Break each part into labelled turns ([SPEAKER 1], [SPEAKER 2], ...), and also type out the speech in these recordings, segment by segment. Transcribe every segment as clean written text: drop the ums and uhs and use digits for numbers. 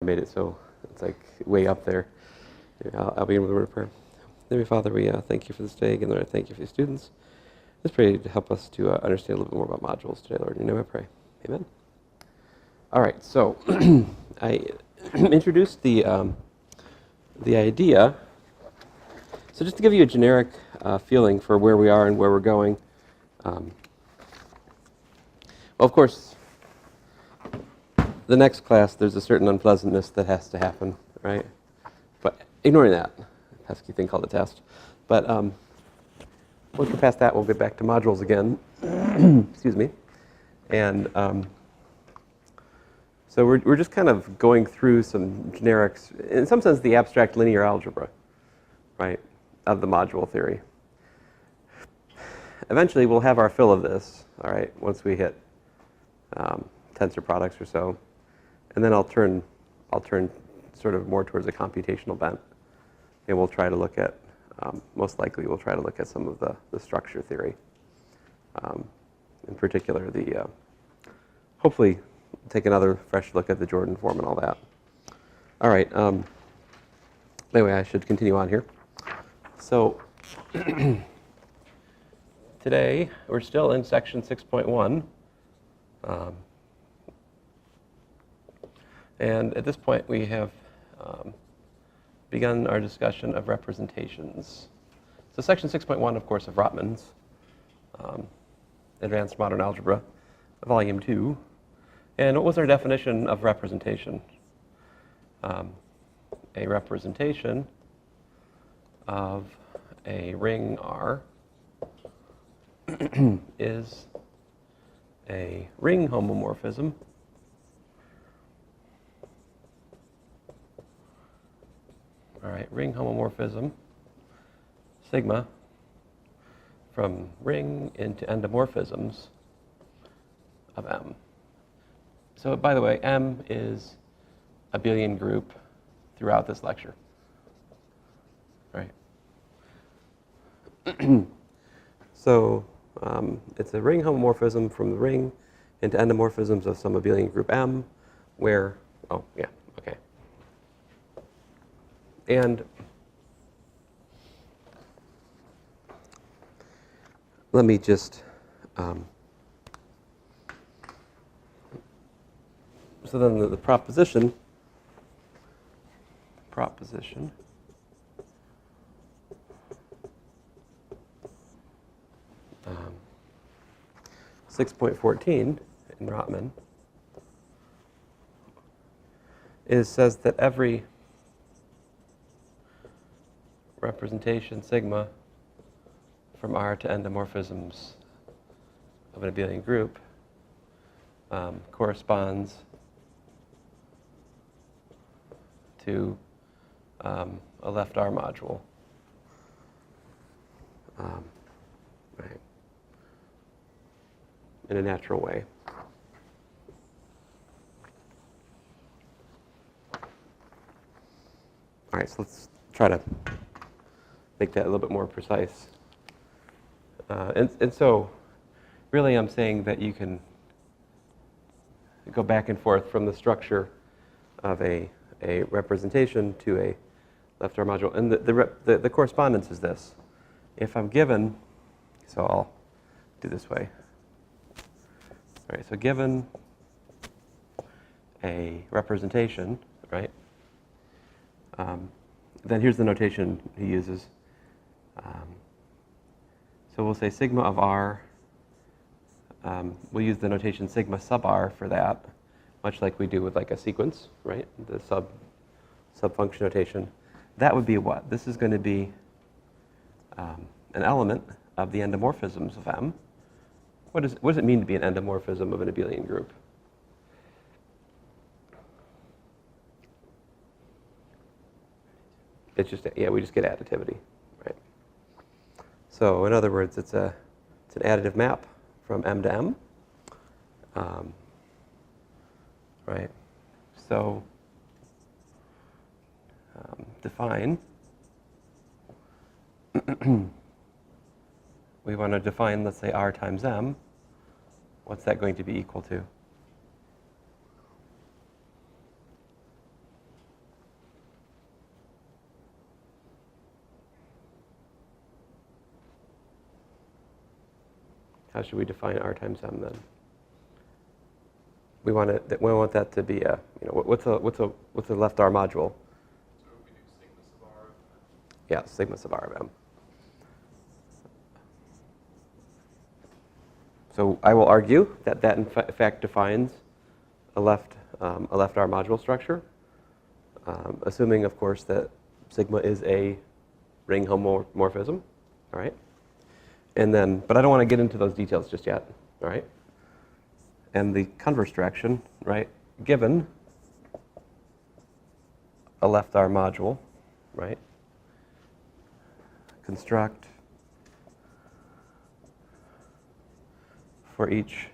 [SPEAKER 1] made it so it's like way up there. I'll begin with a word of prayer. Heavenly Father, we thank you for this day. Again, Lord, I thank you for the students. Just pray to help us to understand a little bit more about modules today, Lord. In your name I pray. Amen. All right, so I introduced the idea. So just to give you a generic feeling for where we are and where we're going. Well, of course, the next class, there's a certain unpleasantness that has to happen, right? But ignoring that, pesky thing called a test. But once we're past that, we'll get back to modules again. Excuse me. And so we're just kind of going through some generics, in some sense, the abstract linear algebra, right, of the module theory. Eventually, we'll have our fill of this, all right, once we hit tensor products or so. And then I'll turn sort of more towards a computational bent. And we'll try to look at, most likely we'll try to look at some of the structure theory. In particular, hopefully take another fresh look at the Jordan form and all that. All right, anyway, I should continue on here. So today, we're still in section 6.1. And at this point, we have begun our discussion of representations. So section 6.1, of course, of Rotman's Advanced Modern Algebra, volume 2. And what was our definition of representation? A representation of a ring R is a ring homomorphism all right, ring homomorphism sigma from ring into endomorphisms of M. So by the way, M is a abelian group throughout this lecture, right? So it's a ring homomorphism from the ring into endomorphisms of some abelian group M, where, oh yeah, okay. And let me just, so then the proposition 6.14 in Rotman says that every representation sigma from R to endomorphisms of an abelian group corresponds to a left R module. Right. In a natural way. All right, so let's try to make that a little bit more precise. And so, really I'm saying that you can go back and forth from the structure of a representation to a left R module. And the correspondence is this. If I'm given, so I'll do this way. All right, so given a representation, right, then here's the notation he uses. So we'll say sigma of R, we'll use the notation sigma sub R for that, much like we do with like a sequence, right, the sub-function notation. That would be what? This is going to be an element of the endomorphisms of M. What does it mean to be an endomorphism of an abelian group? It's just, yeah, we just get additivity, right? So in other words, it's an additive map from M to M, right? So define. We want to define, let's say, R times M. What's that going to be equal to? how should we define R times M then? We want that to be a, what's a left R module?
[SPEAKER 2] So we do sigma sub R of M.
[SPEAKER 1] Yeah, sigma sub R of M. So I will argue that in fact defines a left R module structure, assuming, of course, that sigma is a ring homomorphism. All right. And then, but I don't want to get into those details just yet. All right. And the converse direction, right? Given a left R module, right? Construct for each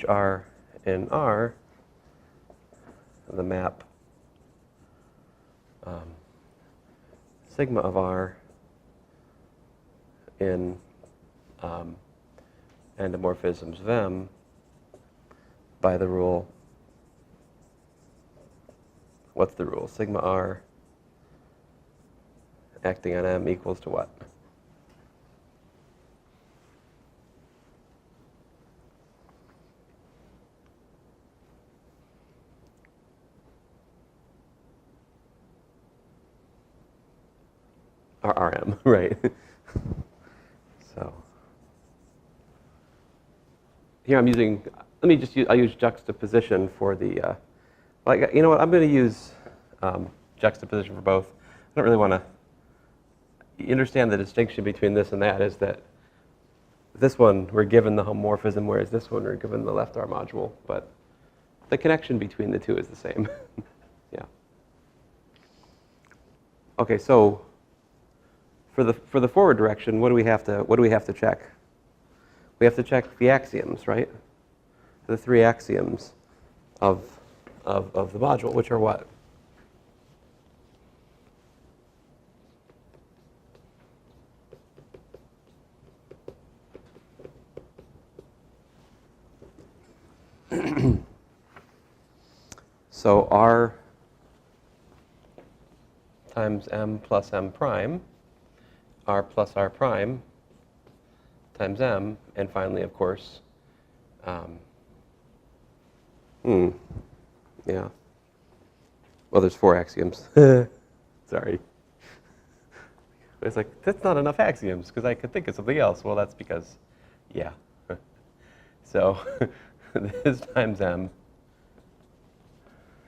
[SPEAKER 1] R in R, the map sigma of R in endomorphisms of M by the rule, what's the rule? Sigma R acting on M equals to what? RM, right? So here I'm using, I'll use juxtaposition for the, you know what, I'm going to use juxtaposition for both. I don't really want to, you understand the distinction between this and that is that this one we're given the homomorphism, whereas this one we're given the left R module, but the connection between the two is the same. Yeah. Okay, so for the forward direction, what do we have to check? We have to check the axioms, right? The three axioms of the module, which are what? So R times M plus M prime, R plus R prime times M, and finally, of course, yeah. Well, there's four axioms. Sorry. It's like, that's not enough axioms, because I could think of something else. Well, that's because, yeah. So this times M,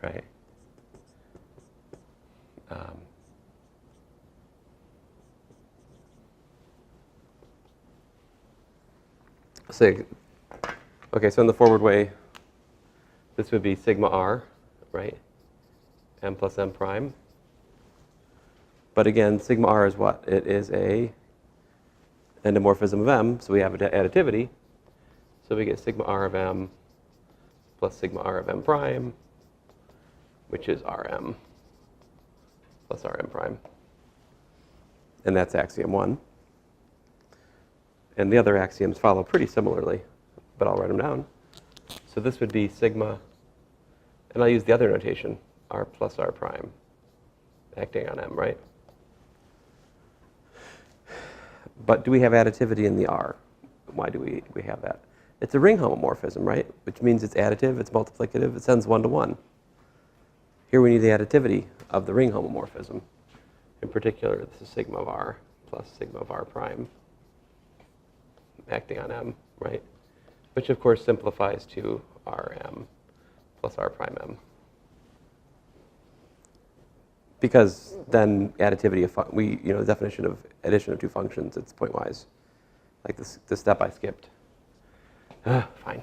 [SPEAKER 1] right? Okay, so in the forward way, this would be sigma R, right? M plus M prime. But again, sigma R is what? It is a endomorphism of M, so we have additivity. So we get sigma R of M plus sigma R of M prime, which is Rm plus Rm prime. And that's axiom 1. And the other axioms follow pretty similarly, but I'll write them down. So this would be sigma, and I'll use the other notation, R plus R prime, acting on M, right? But do we have additivity in the R? Why do we have that? It's a ring homomorphism, right? Which means it's additive, it's multiplicative, it sends 1 to 1. Here we need the additivity of the ring homomorphism. In particular, this is sigma of R plus sigma of R prime, acting on M, right? Which of course simplifies to Rm plus R prime M. Because then additivity of, the definition of addition of two functions, it's pointwise. Like this step I skipped. Fine.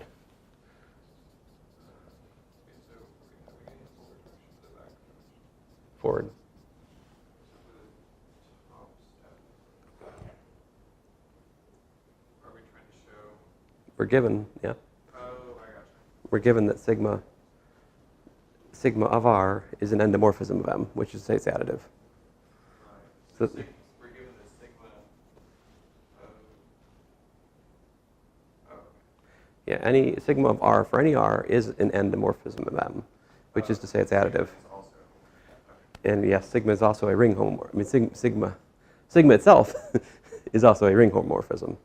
[SPEAKER 1] Forward. We're given, yeah.
[SPEAKER 2] Oh, I gotcha.
[SPEAKER 1] We're given that sigma of R is an endomorphism of M, which is to say it's additive.
[SPEAKER 2] Right.
[SPEAKER 1] So,
[SPEAKER 2] we're given the sigma of, oh, okay.
[SPEAKER 1] yeah, any sigma of R for any R is an endomorphism of M, which is to say it's additive.
[SPEAKER 2] Also. Okay.
[SPEAKER 1] And yes, sigma is also a ring homomorphism. I mean, sigma itself is also a ring homomorphism,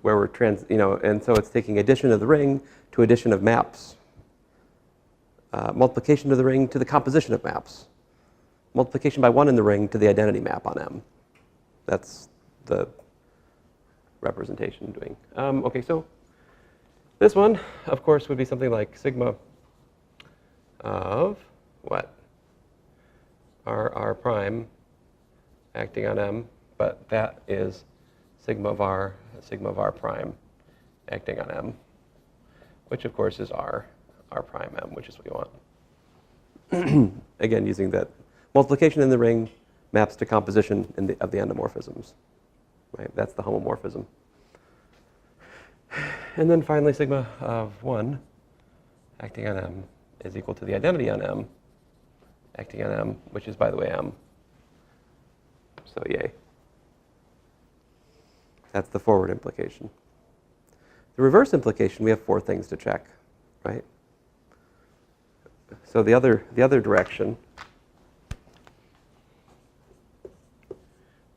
[SPEAKER 1] where we're and so it's taking addition of the ring to addition of maps, multiplication of the ring to the composition of maps, multiplication by 1 in the ring to the identity map on M. That's the representation doing. Okay, so this one, of course, would be something like sigma of what? R prime acting on M, but that is sigma of R prime acting on M, which of course is R prime M, which is what we want. Again, using that multiplication in the ring maps to composition of the endomorphisms. Right? That's the homomorphism. And then finally, sigma of 1 acting on M is equal to the identity on M acting on M, which is, by the way, M. So yay. That's the forward implication. The reverse implication, we have 4 things to check, right? So the other direction,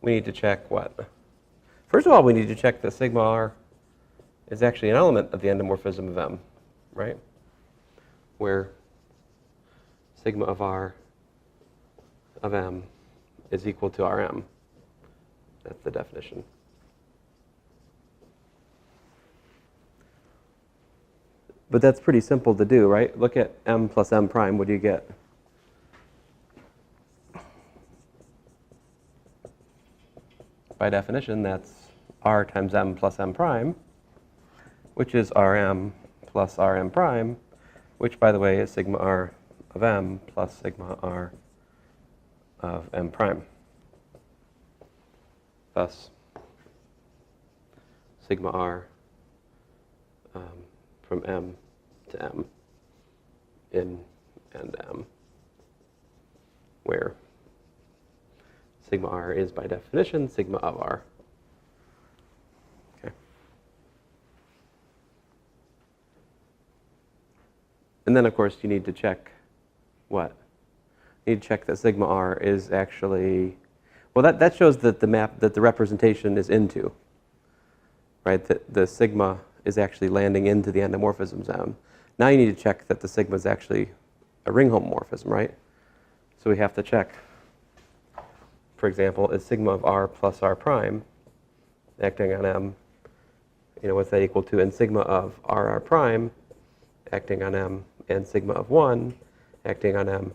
[SPEAKER 1] we need to check what? First of all, we need to check that sigma R is actually an element of the endomorphism of M, right? Where sigma of R of M is equal to Rm. That's the definition. But that's pretty simple to do, right? Look at M plus M prime. What do you get? By definition, that's R times M plus M prime, which is Rm plus Rm prime, which, by the way, is sigma R of M plus sigma R of M prime. Thus, sigma R from M to M in and M, where sigma R is, by definition, sigma of R. Okay. And then, of course, you need to check what? You need to check that sigma R is actually, well, that shows that the map, that the representation is into, right? That the sigma is actually landing into the endomorphism zone. Now you need to check that the sigma is actually a ring homomorphism, right? So we have to check, for example, is sigma of R plus R prime acting on M, what's that equal to? And sigma of R prime acting on M, and sigma of 1 acting on M.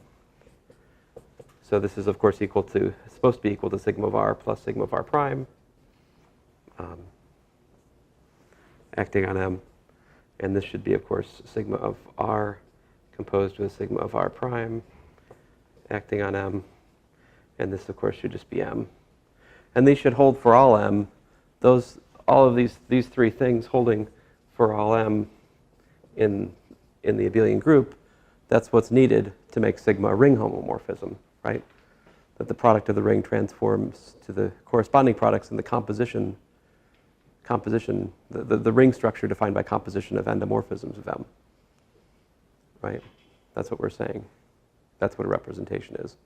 [SPEAKER 1] So this is, of course, equal to, supposed to be equal to sigma of R plus sigma of R prime acting on M. And this should be, of course, sigma of R composed with sigma of R prime acting on M. And this, of course, should just be M. And these should hold for all M. All of these 3 things holding for all M in the abelian group, that's what's needed to make sigma a ring homomorphism, right? That the product of the ring transforms to the corresponding products in the composition, the ring structure defined by composition of endomorphisms of M, right? That's what we're saying. That's what a representation is.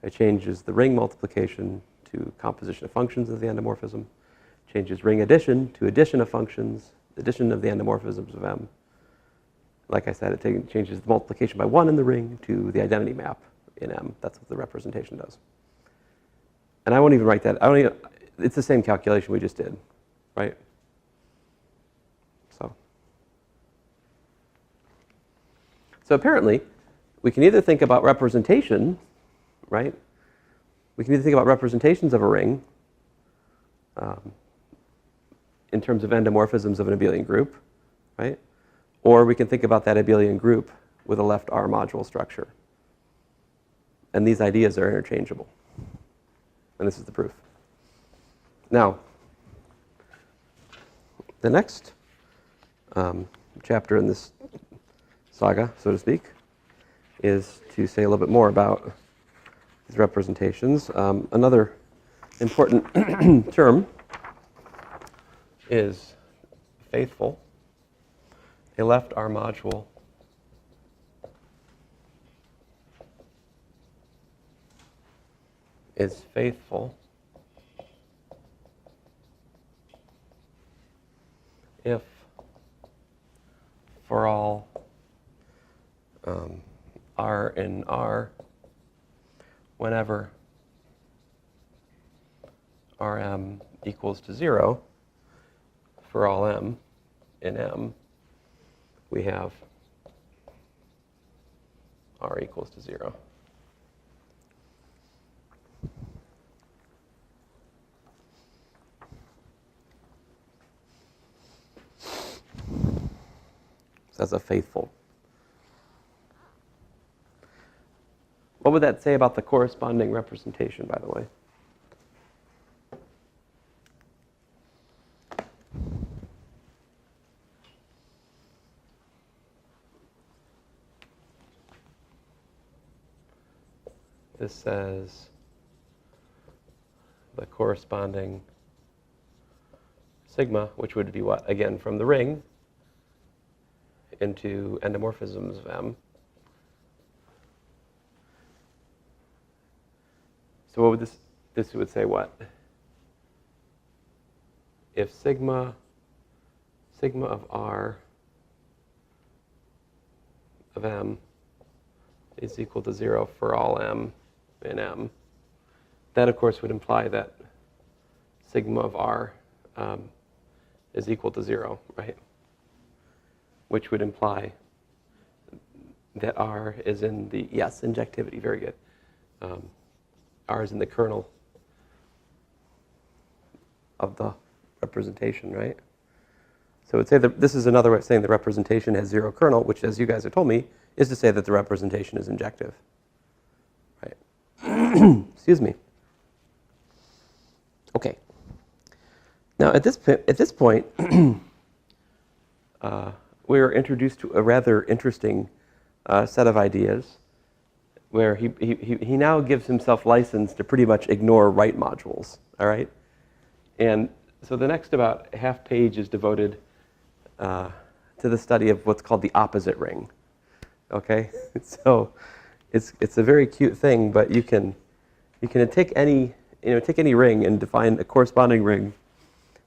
[SPEAKER 1] It changes the ring multiplication to composition of functions of the endomorphism, changes ring addition to addition of functions, addition of the endomorphisms of M. Like I said, it changes the multiplication by 1 in the ring to the identity map in M. That's what the representation does. And I won't even write that. It's the same calculation we just did, right? So apparently, we can either think about representation, right? We can either think about representations of a ring in terms of endomorphisms of an abelian group, right? Or we can think about that abelian group with a left R module structure. And these ideas are interchangeable. And this is the proof. Now, the next chapter in this saga, so to speak, is to say a little bit more about these representations. Another important term is faithful. A left R module is faithful if for all R in R, whenever Rm equals to 0, for all m in M, we have R equals to 0. So that's a faithful. What would that say about the corresponding representation, by the way? This says the corresponding sigma, which would be what? Again, from the ring into endomorphisms of M. So what would this would say what? If sigma of R of M is equal to 0 for all M in M, that of course would imply that sigma of R is equal to 0, right? Which would imply that R is in the, yes, injectivity, very good. R is in the kernel of the representation, right? So it would say that this is another way of saying the representation has 0 kernel, which, as you guys have told me, is to say that the representation is injective, right? Excuse me. Okay. Now at this point, we are introduced to a rather interesting set of ideas, where he now gives himself license to pretty much ignore right modules. All right, and so the next about half page is devoted to the study of what's called the opposite ring. Okay, so it's a very cute thing, but you can take any ring and define a corresponding ring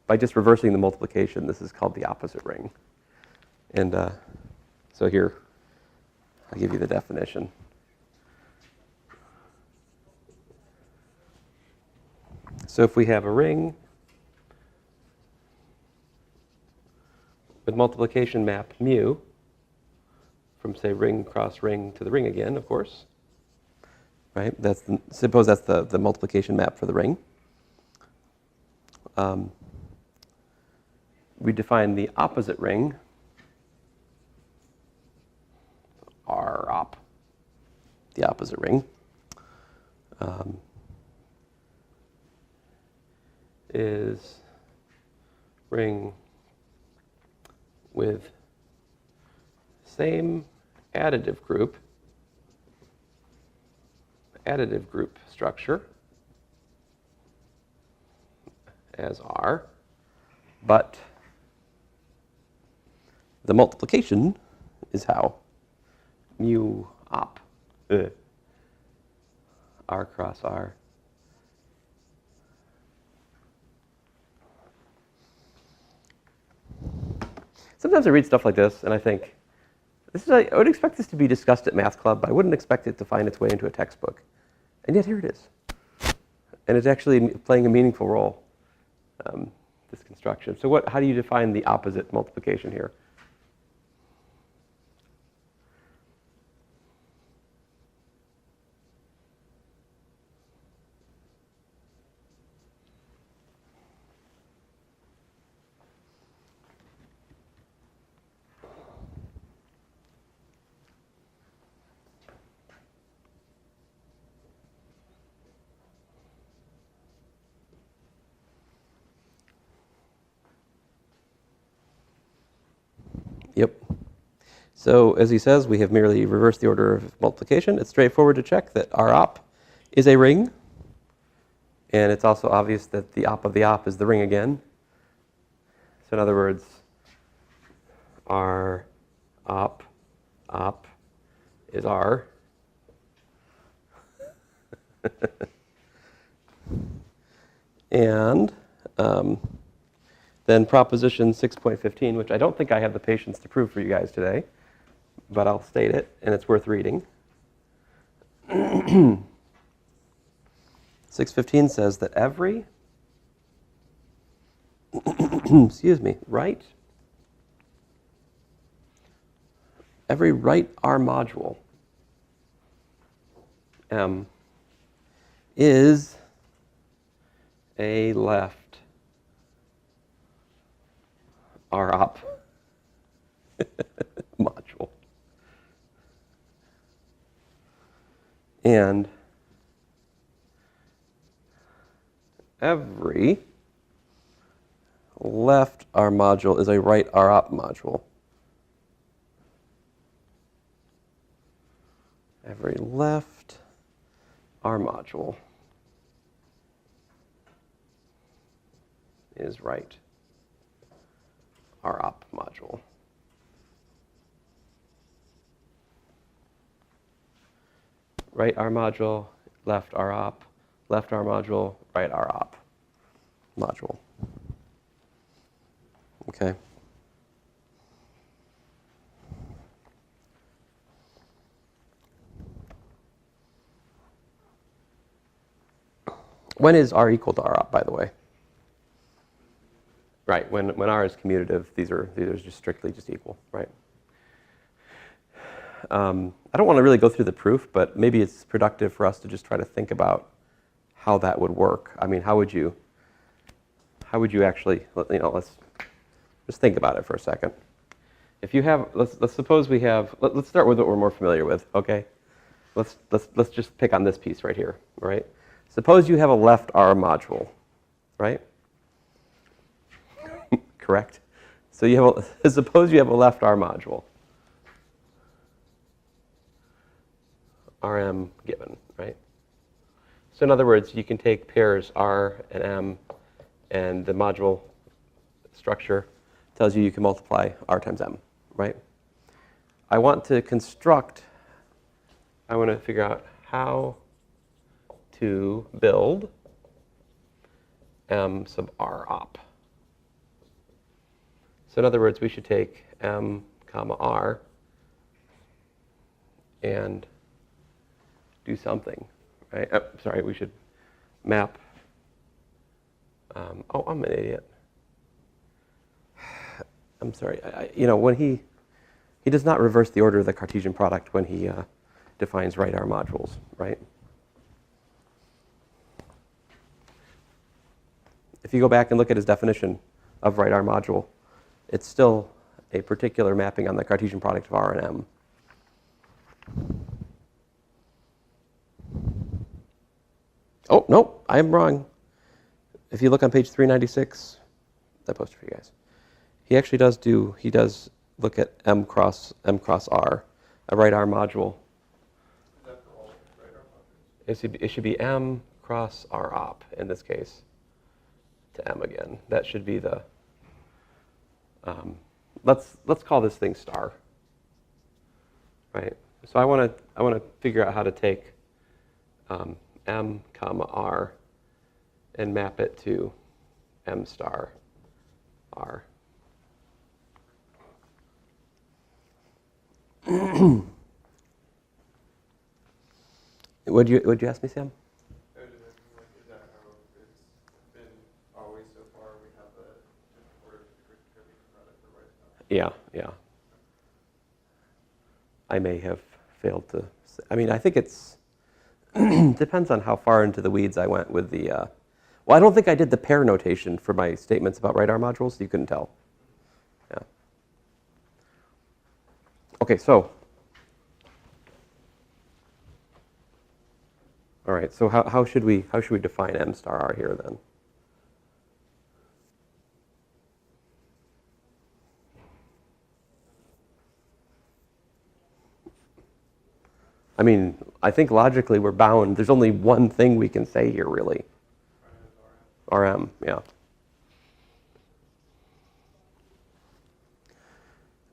[SPEAKER 1] by just reversing the multiplication. This is called the opposite ring. And so here, I'll give you the definition. So if we have a ring with multiplication map mu, from say ring cross ring to the ring again, of course, right? Suppose that's the multiplication map for the ring. We define the opposite ring, R op, the opposite ring, is ring with same additive group structure as R, but the multiplication is how? Mu op, R cross R. Sometimes I read stuff like this and I think, I would expect this to be discussed at math club. I wouldn't expect it to find its way into a textbook. And yet here it is. And it's actually playing a meaningful role, this construction. So how do you define the opposite multiplication here? Yep. So as he says, we have merely reversed the order of multiplication. It's straightforward to check that R op is a ring. And it's also obvious that the op of the op is the ring again. So in other words, R op is R. And then proposition 6.15, which I don't think I have the patience to prove for you guys today, but I'll state it, and it's worth reading. 6.15 says that every, excuse me, every right R module M is a left R op module. And every left R module is a right R op module. Every left R module is right R op module. Right R module, left R op, left R module, right R op module. Okay. When is R equal to R op, by the way? Right, when R is commutative, these are just strictly just equal, right? I don't want to really go through the proof, but maybe it's productive for us to just try to think about how that would work. I mean, how would you actually, let's just think about it for a second. If you have, let's suppose we have, let's start with what we're more familiar with, okay? Let's just pick on this piece right here, all right? Suppose you have a left R module, right? Correct? So you have suppose you have a left R module. Rm given, right? So in other words, you can take pairs R and M, and the module structure tells you can multiply R times M, right? I want to figure out how to build M sub R op. So in other words, we should take M comma R and do something, right? Oh, sorry, we should map. Oh, I'm an idiot. I'm sorry. When he does not reverse the order of the Cartesian product when he defines right R modules, right? If you go back and look at his definition of right R module, it's still a particular mapping on the Cartesian product of R and M. Oh, no, I'm wrong. If you look on page 396, I posted for you guys. He actually does look at M cross R, a right R module.
[SPEAKER 2] Is that for all right R modules?
[SPEAKER 1] It should be M cross R op in this case to M again. That should be the, let's call this thing star, right? So I want to figure out how to take M comma R and map it to M star R. Would you ask me, Sam?
[SPEAKER 2] I was just asking, like, is that how it's been always so far? We have the order of the Cartesian product for right now.
[SPEAKER 1] Yeah. I may have failed to. I mean, I think it's depends on how far into the weeds I went with the. Well, I don't think I did the pair notation for my statements about right R modules, so you couldn't tell. Yeah. Okay, so. All right, so how should we define M star R here then? I mean, I think logically we're bound. There's only one thing we can say here, really. RM, yeah.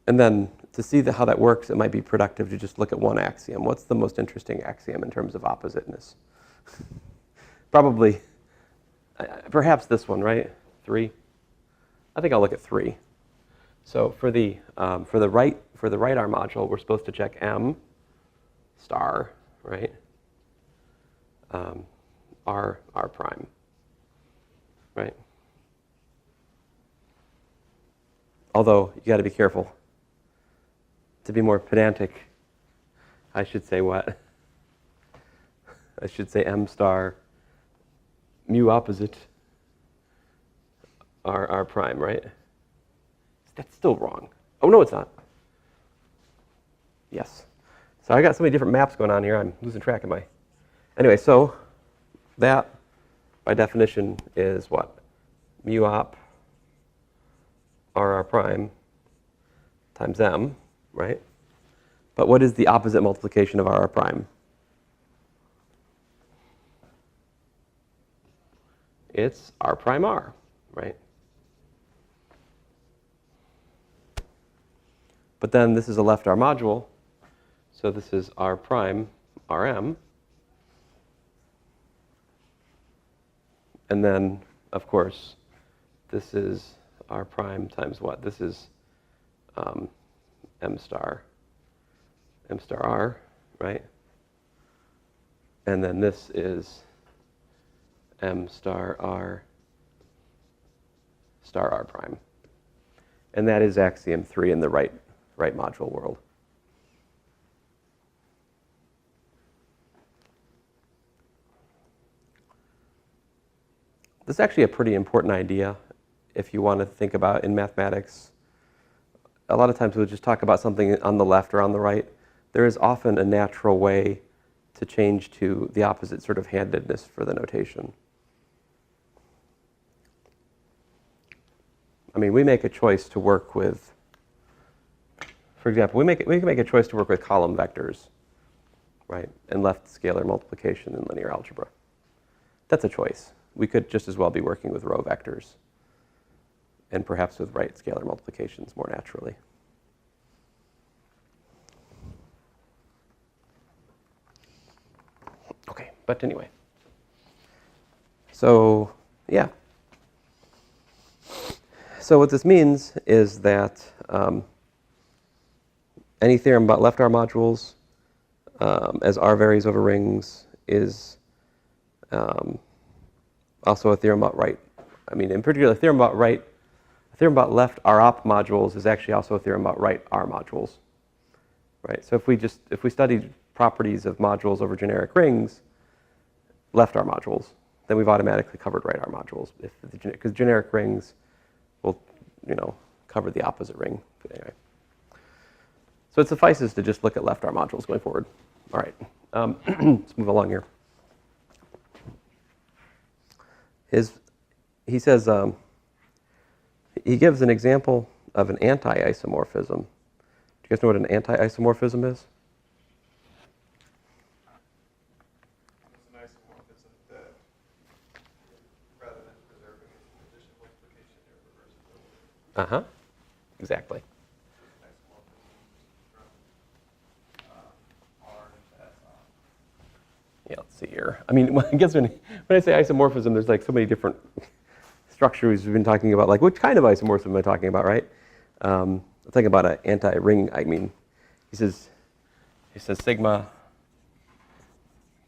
[SPEAKER 1] And then to see how that works, it might be productive to just look at one axiom. What's the most interesting axiom in terms of oppositeness? Probably, perhaps this one, right? 3. I think I'll look at 3. So for the right R module, we're supposed to check M star, right? R prime, right? Although you got to be careful. To be more pedantic, I should say what? I should say M star mu opposite R prime, right? That's still wrong. Oh, no, it's not. Yes. So I got so many different maps going on here, I'm losing track of my... Anyway, so that, by definition, is what? Mu op R prime times M, right? But what is the opposite multiplication of R prime? It's R prime R, right? But then this is a left R module, so this is R prime Rm. And then, of course, this is R prime times what? This is M star R, right? And then this is M star R prime. And that is axiom 3 in the right module world. This is actually a pretty important idea if you want to think about in mathematics. A lot of times we'll just talk about something on the left or on the right. There is often a natural way to change to the opposite sort of handedness for the notation. I mean, we make a choice to work with, for example, we can make a choice to work with column vectors, right, and left scalar multiplication in linear algebra. That's a choice. We could just as well be working with row vectors and perhaps with right scalar multiplications more naturally. Okay, but anyway. So, yeah. So what this means is that any theorem about left R modules as R varies over rings is also a theorem about right. I mean, in particular, a theorem about left R op modules is actually also a theorem about right R modules, right? So if we studied properties of modules over generic rings, left R modules, then we've automatically covered right R modules, because generic rings will, cover the opposite ring. But anyway, so it suffices to just look at left R modules going forward. All right, let's move along here. He says, he gives an example of an anti-isomorphism. Do you guys know what an anti-isomorphism is?
[SPEAKER 2] It's an isomorphism that, rather than preserving addition multiplication, it reverses it.
[SPEAKER 1] Uh-huh, exactly. Yeah, let's see here. I mean, I guess when I say isomorphism, there's like so many different structures we've been talking about. Like, which kind of isomorphism am I talking about, right? I'm talking about an anti-ring. I mean, he says sigma.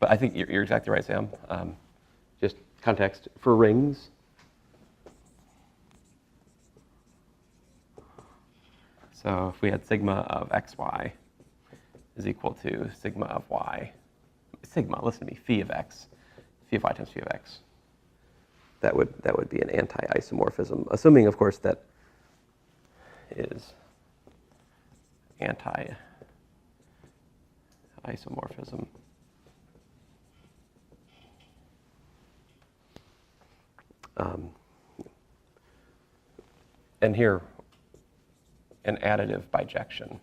[SPEAKER 1] But I think you're exactly right, Sam. Just context for rings. So if we had sigma of xy is equal to sigma of y. Sigma, listen to me, phi of x, phi of y times phi of x. That would be an anti-isomorphism, assuming, of course, that is anti-isomorphism. And here, an additive bijection.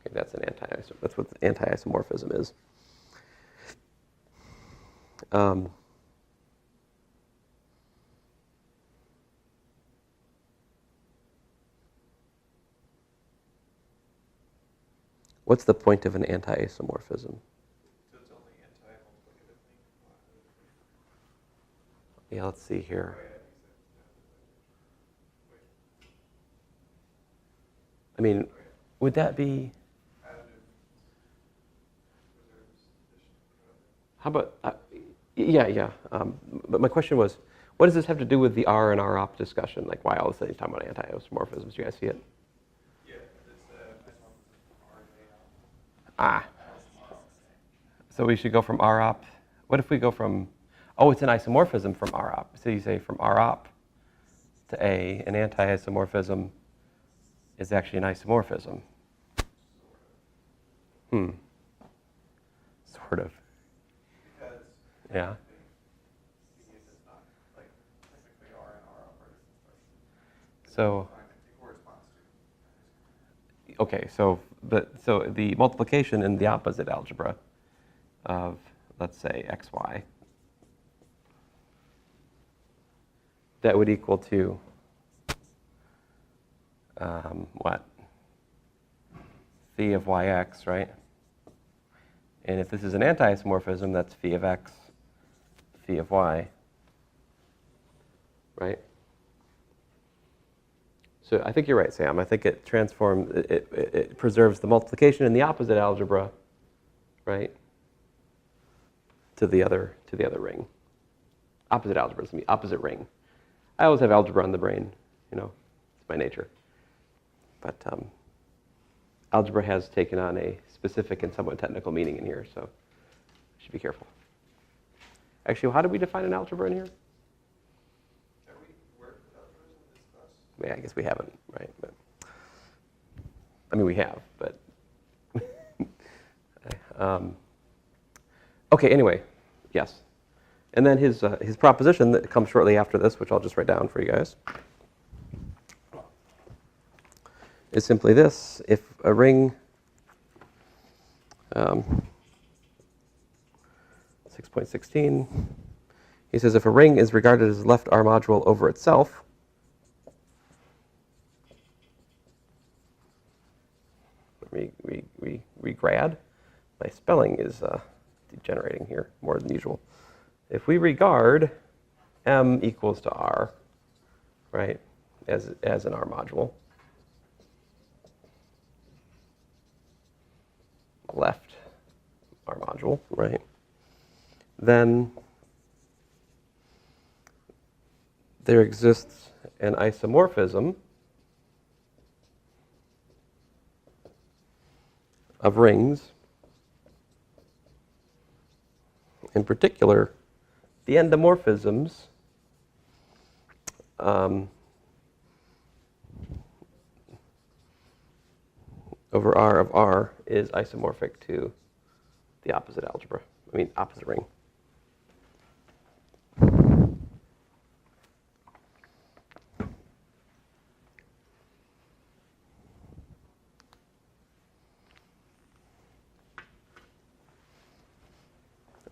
[SPEAKER 1] Okay, that's what anti-isomorphism is. What's the point of an anti-isomorphism?
[SPEAKER 2] So it's only anti-multiplicatively?
[SPEAKER 1] Yeah, let's see here. I mean, would that be? How about? Yeah. But my question was, what does this have to do with the R and R op discussion? Like, why all of a sudden he's talking about anti-isomorphisms? Do you guys see it?
[SPEAKER 2] Yeah, it's isomorphism
[SPEAKER 1] Ah. So we should go from R op. What if we go from? Oh, it's an isomorphism from R op. So you say from R op to A, an anti-isomorphism is actually an isomorphism. Sort of.
[SPEAKER 2] because
[SPEAKER 1] Yeah.
[SPEAKER 2] it's not like technically R and R operations, but
[SPEAKER 1] So
[SPEAKER 2] it corresponds to.
[SPEAKER 1] okay, so the multiplication in the opposite algebra of, let's say, xy, that would equal to what? Phi of yx, right? And if this is an anti-isomorphism, that's phi of x, phi of y, right? So I think you're right, Sam. I think it transforms, it preserves the multiplication in the opposite algebra, right? To the other ring. Opposite algebra is going to be opposite ring. I always have algebra on the brain, you know, it's my nature. But algebra has taken on a specific and somewhat technical meaning in here, so I should be careful. Actually, how do we define an algebra in here?
[SPEAKER 2] Have we worked with algebras in this class?
[SPEAKER 1] Yeah, I guess we haven't, right? But I mean, we have, but okay. Anyway, yes, and then his proposition that comes shortly after this, which I'll just write down for you guys, is simply this: if a ring 6.16, he says if a ring is regarded as a left R module over itself, regrad. My spelling is degenerating here more than usual. If we regard M equals to R, right, as an R module, left R module, right, then there exists an isomorphism of rings, in particular, the endomorphisms over R of R is isomorphic to the opposite algebra. I mean, opposite ring.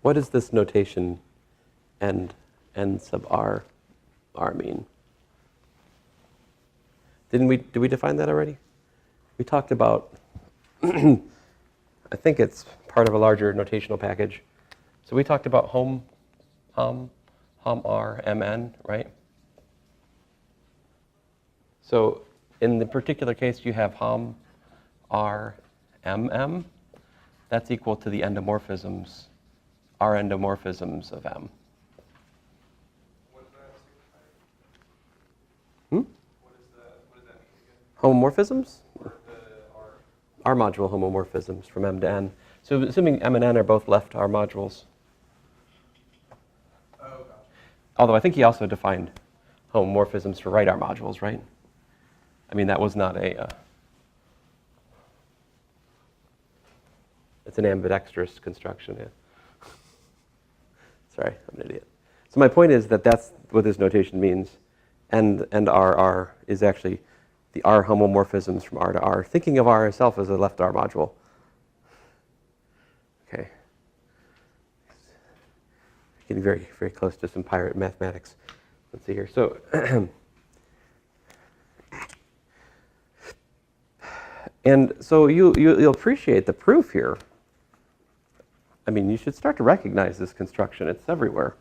[SPEAKER 1] What does this notation n sub r mean? Did we define that already? We talked about, I think it's part of a larger notational package. So we talked about hom r, mn, right? So in the particular case, you have hom r, mm. That's equal to the endomorphisms, R endomorphisms of M.
[SPEAKER 2] What does that signify?
[SPEAKER 1] Hmm?
[SPEAKER 2] What does that mean again?
[SPEAKER 1] Homomorphisms?
[SPEAKER 2] Or the R?
[SPEAKER 1] R module homomorphisms from M to N. So assuming M and N are both left R modules.
[SPEAKER 2] Oh, gotcha.
[SPEAKER 1] Although I think he also defined homomorphisms for right R modules, right? I mean, that was not a... it's an ambidextrous construction, yeah. Sorry, I'm an idiot. So my point is that that's what this notation means. And R is actually the R homomorphisms from R to R, thinking of R itself as a left R module. Okay. Getting very, very close to some pirate mathematics. Let's see here. So, and so you'll appreciate the proof here. I mean, you should start to recognize this construction. It's everywhere.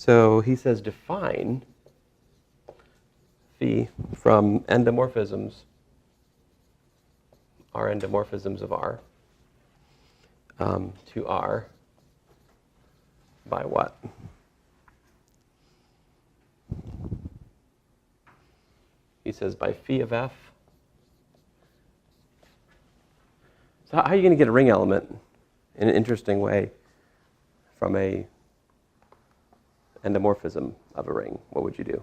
[SPEAKER 1] So he says define phi from endomorphisms, R endomorphisms of R, to R by what? He says by phi of f. So how are you going to get a ring element in an interesting way from a endomorphism of a ring? What would you do?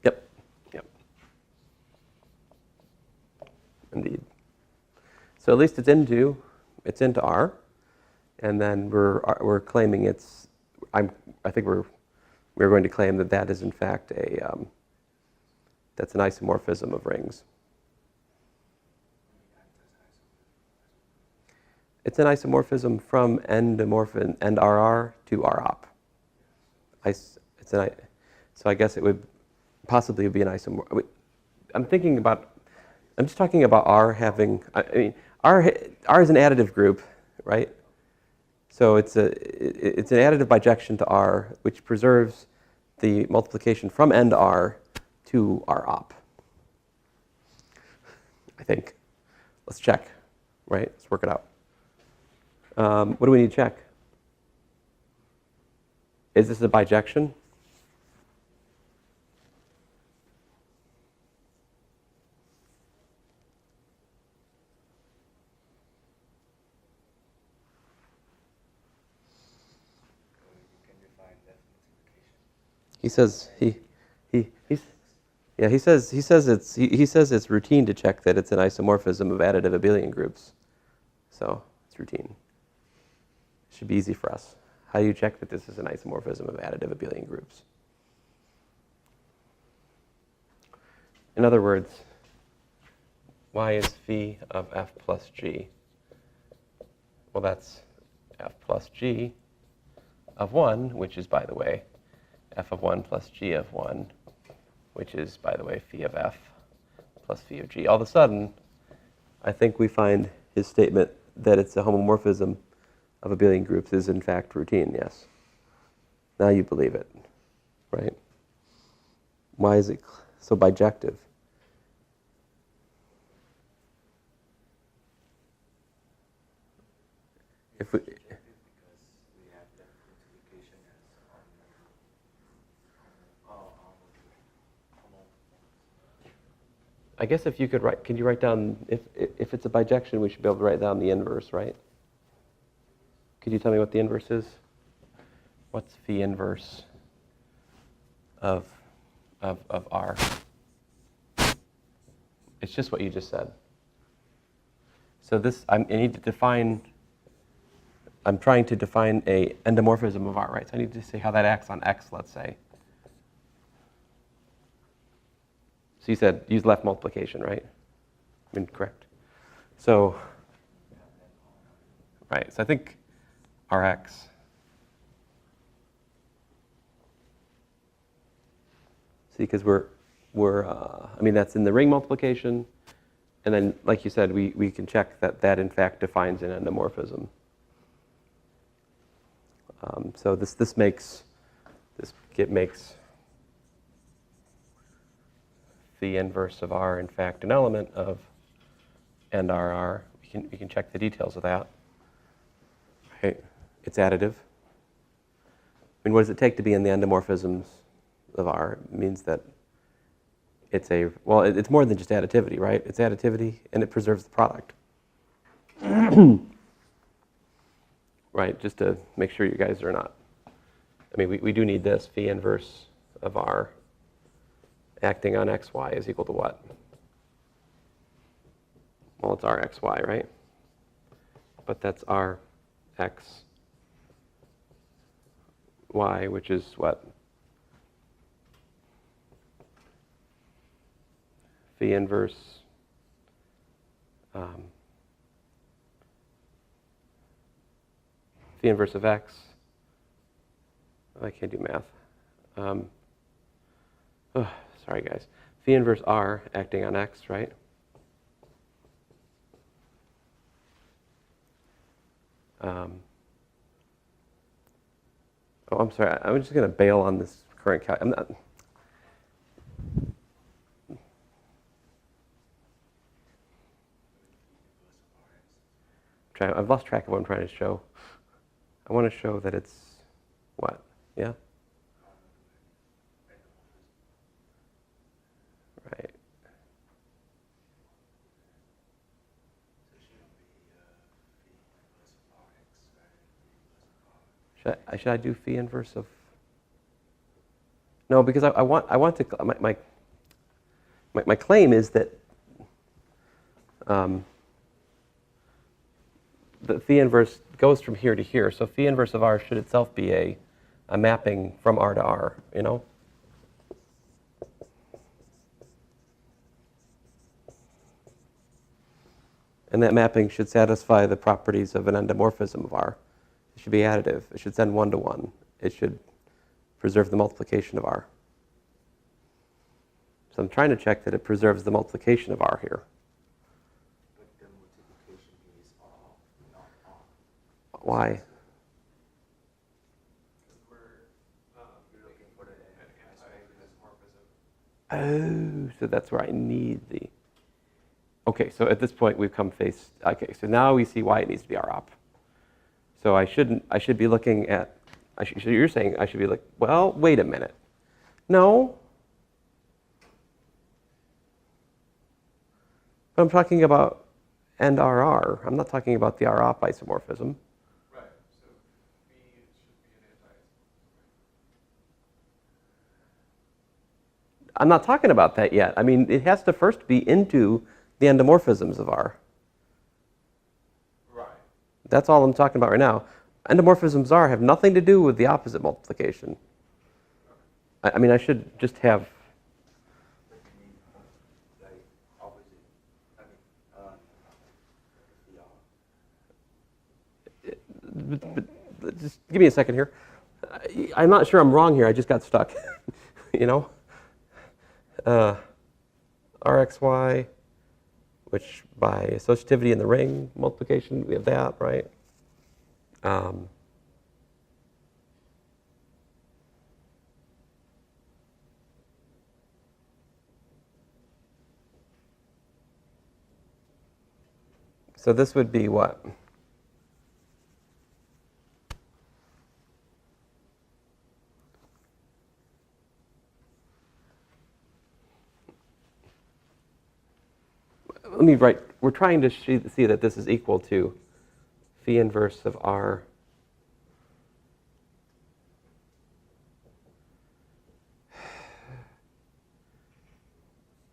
[SPEAKER 1] Yep. Yep. Indeed. So at least it's into R, and then we're claiming it's. I think we're going to claim that that is in fact that's an isomorphism of rings. It's an isomorphism from endomorphin and RR to ROP. So I guess it would possibly be an isomorph. I'm just talking about R having. I mean, R is an additive group, right? So it's an additive bijection to R, which preserves the multiplication from N to R to ROP. I think. Let's check, right? Let's work it out. What do we need to check? Is this a bijection? He says he says it's routine to check that it's an isomorphism of additive abelian groups. So it's routine. It should be easy for us. How do you check that this is an isomorphism of additive abelian groups? In other words, y is phi of f plus g. Well, that's f plus g of 1, which is, by the way, f of 1 plus g of 1, which is, by the way, phi of f plus phi of g. All of a sudden, I think we find his statement that it's a homomorphism of abelian groups is, in fact, routine, yes. Now you believe it, right? Why is it so bijective? If we, I guess if you could write, can you write down, if it's a bijection, we should be able to write down the inverse, right? Could you tell me what the inverse is? What's phi inverse of R? It's just what you just said. So this, I need to define, I'm trying to define a endomorphism of R, right? So I need to say how that acts on X, let's say. So you said use left multiplication, right? I mean, correct. So, right, so I think Rx see, because I mean, that's in the ring multiplication, and then, like you said, we can check that in fact defines an endomorphism. So this makes the inverse of R, in fact, an element of NRR. We can check the details of that. Right? It's additive. I mean, what does it take to be in the endomorphisms of R? It means that it's it's more than just additivity, right? It's additivity, and it preserves the product. Right, just to make sure you guys are not, I mean, we do need this, phi inverse of R acting on xy is equal to what? Well, it's rxy, right? But that's rxy, which is what? Phi inverse phi inverse of x. Oh, I can't do math. sorry guys, phi inverse R acting on X, right? Oh, I'm sorry. I'm just going to bail on this current calc. I'm not. I've lost track of what I'm trying to show. I want to show that it's what? Yeah? Right. Should I do phi inverse of? No, because I want to. My claim is that the phi inverse goes from here to here. So phi inverse of R should itself be a mapping from R to R. You know. And that mapping should satisfy the properties of an endomorphism of R. It should be additive. It should send 1 to 1. It should preserve the multiplication of R. So I'm trying to check that it preserves the multiplication of R here.
[SPEAKER 3] But the multiplication is R, not R.
[SPEAKER 1] Why?
[SPEAKER 2] Because we're looking for an anti-isomorphism.
[SPEAKER 1] Oh, so that's where I need the. Okay, so at this point we've come face. Okay, so now we see why it needs to be R op. So I should be looking at. So you're saying I should be like, well, wait a minute. No. But I'm talking about end RR. I'm not talking about the R op isomorphism.
[SPEAKER 2] Right. So B should be an anti-isomorphism.
[SPEAKER 1] I'm not talking about that yet. I mean, it has to first be into the endomorphisms of R.
[SPEAKER 2] Right.
[SPEAKER 1] That's all I'm talking about right now. Endomorphisms R have nothing to do with the opposite multiplication. I mean, I should just have.
[SPEAKER 3] But you mean, like, opposite,
[SPEAKER 1] But just give me a second here. I'm not sure I'm wrong here. I just got stuck. You know? RXY, which by associativity in the ring multiplication, we have that, right? So this would be what? Let me write, we're trying to see that this is equal to phi inverse of R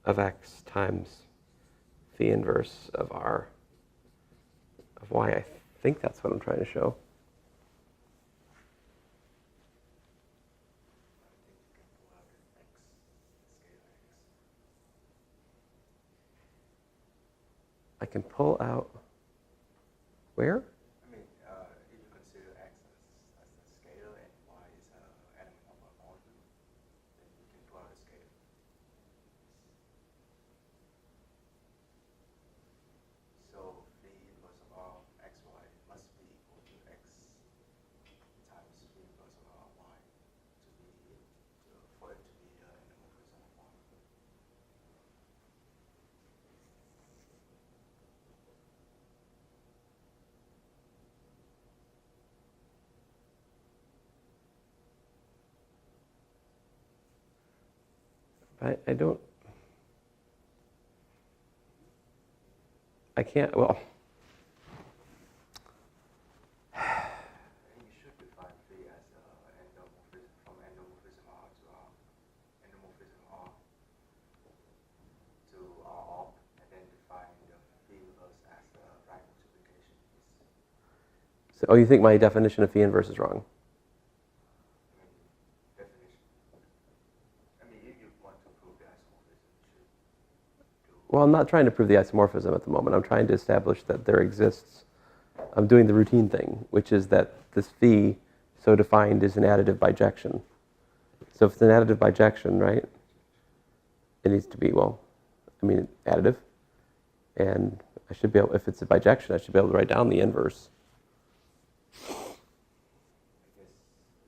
[SPEAKER 1] of X times phi inverse of R of Y. I think that's what I'm trying to show. I can pull out, where?
[SPEAKER 3] I mean, if you consider X as a scalar and Y is an element of an order, then you can pull out a scalar. So phi inverse of R xy must be equal to X times phi inverse of R y for it to be an endomorphism of Y.
[SPEAKER 1] I don't, I can't, well,
[SPEAKER 3] And you should define phi as endomorphism from endomorphism R to R, endomorphism R to R op, and then define the phi inverse as the right multiplication.
[SPEAKER 1] so, oh, you think my definition of phi inverse is wrong?
[SPEAKER 3] I mean, definition. I mean, if you want to prove the isomorphism, you should do.
[SPEAKER 1] Well, I'm not trying to prove the isomorphism at the moment. I'm trying to establish that there exists, I'm doing the routine thing, which is that this phi, so defined, is an additive bijection. So if it's an additive bijection, right? it needs to be, well, I mean, additive. And I should be able, if it's a bijection, I should be able to write down the inverse.
[SPEAKER 3] I guess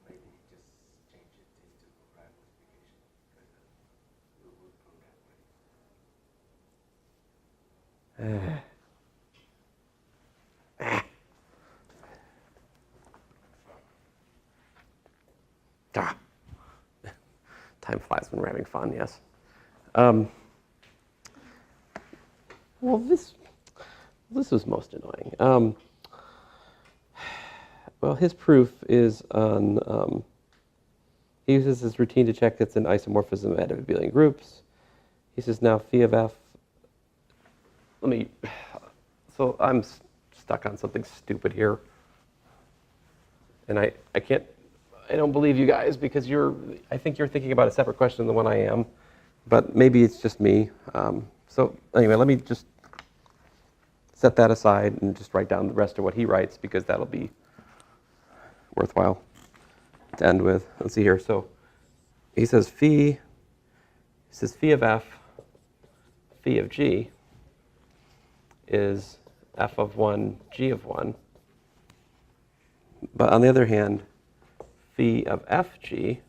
[SPEAKER 3] maybe just change it into program multiplication because we would prove that way.
[SPEAKER 1] Time flies when we're having fun, yes. Well, this was most annoying. Well, his proof is on, he uses his routine to check it's an isomorphism of additive abelian groups. He says now phi of f, so I'm stuck on something stupid here. And I don't believe you guys because I think you're thinking about a separate question than the one I am, but maybe it's just me. So anyway, let me just set that aside and just write down the rest of what he writes because that'll be worthwhile to end with. Let's see here. So he says phi of f, phi of g is f of 1, g of 1. But on the other hand, phi of fg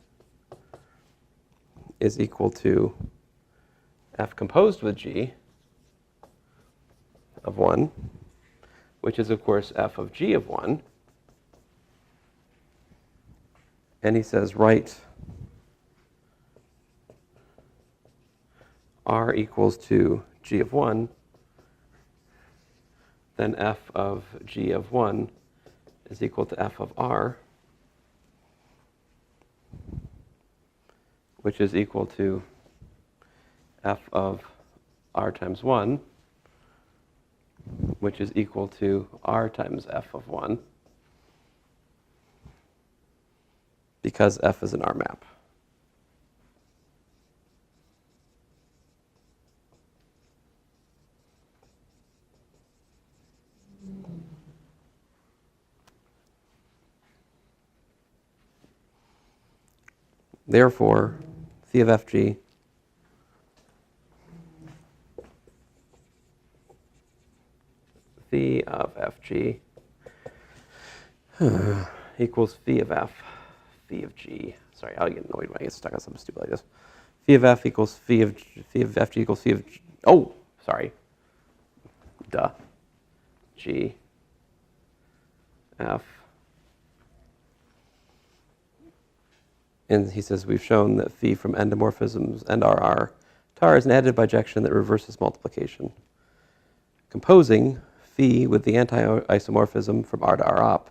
[SPEAKER 1] is equal to f composed with g of 1, which is, of course, f of g of 1. And he says, write r equals to g of 1, then f of g of 1 is equal to f of r, which is equal to f of r times 1, which is equal to r times f of 1, because f is an R map. Therefore, phi of fg equals phi of f, phi of g. Sorry, I'll get annoyed when I get stuck on something stupid like this. Phi of f equals phi of fg equals phi of g. Oh, sorry. Duh. G f. And he says we've shown that phi from endomorphisms and RR to R is an additive bijection that reverses multiplication. Composing phi with the anti-isomorphism from R to R op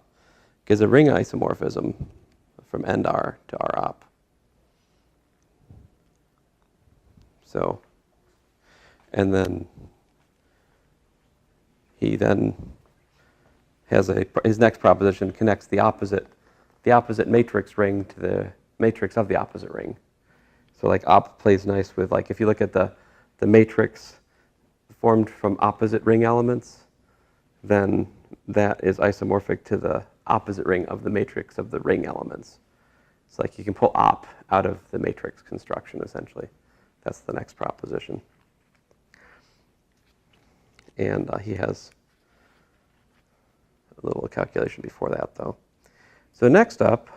[SPEAKER 1] gives a ring isomorphism from end R to R op. So, and then he then has his next proposition connects the opposite matrix ring to the matrix of the opposite ring. So like op plays nice with, like, if you look at the matrix formed from opposite ring elements, then that is isomorphic to the opposite ring of the matrix of the ring elements. It's like you can pull op out of the matrix construction, essentially. That's the next proposition. And he has a little calculation before that, though. So next up,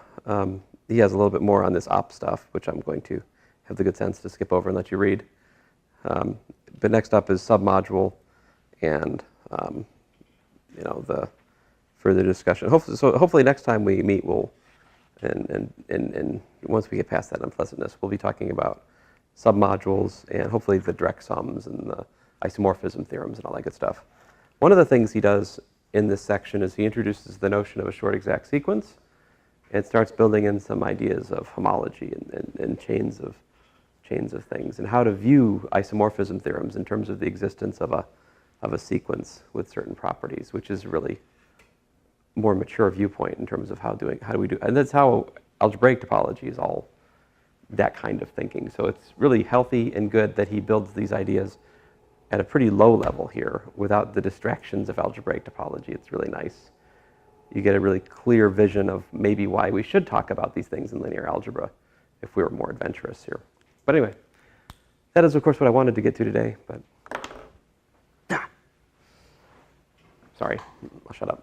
[SPEAKER 1] he has a little bit more on this op stuff, which I'm going to have the good sense to skip over and let you read. But next up is submodule and the further discussion. Hopefully next time we meet, we'll and once we get past that unpleasantness, we'll be talking about submodules and hopefully the direct sums and the isomorphism theorems and all that good stuff. One of the things he does in this section is he introduces the notion of a short exact sequence and starts building in some ideas of homology and chains of things and how to view isomorphism theorems in terms of the existence of a sequence with certain properties, which is really more mature viewpoint in terms of how do we do, and that's how algebraic topology is all that kind of thinking. So it's really healthy and good that he builds these ideas at a pretty low level here without the distractions of algebraic topology. It's really nice. You get a really clear vision of maybe why we should talk about these things in linear algebra if we were more adventurous here. But anyway, that is, of course, what I wanted to get to today, but sorry, I'll shut up.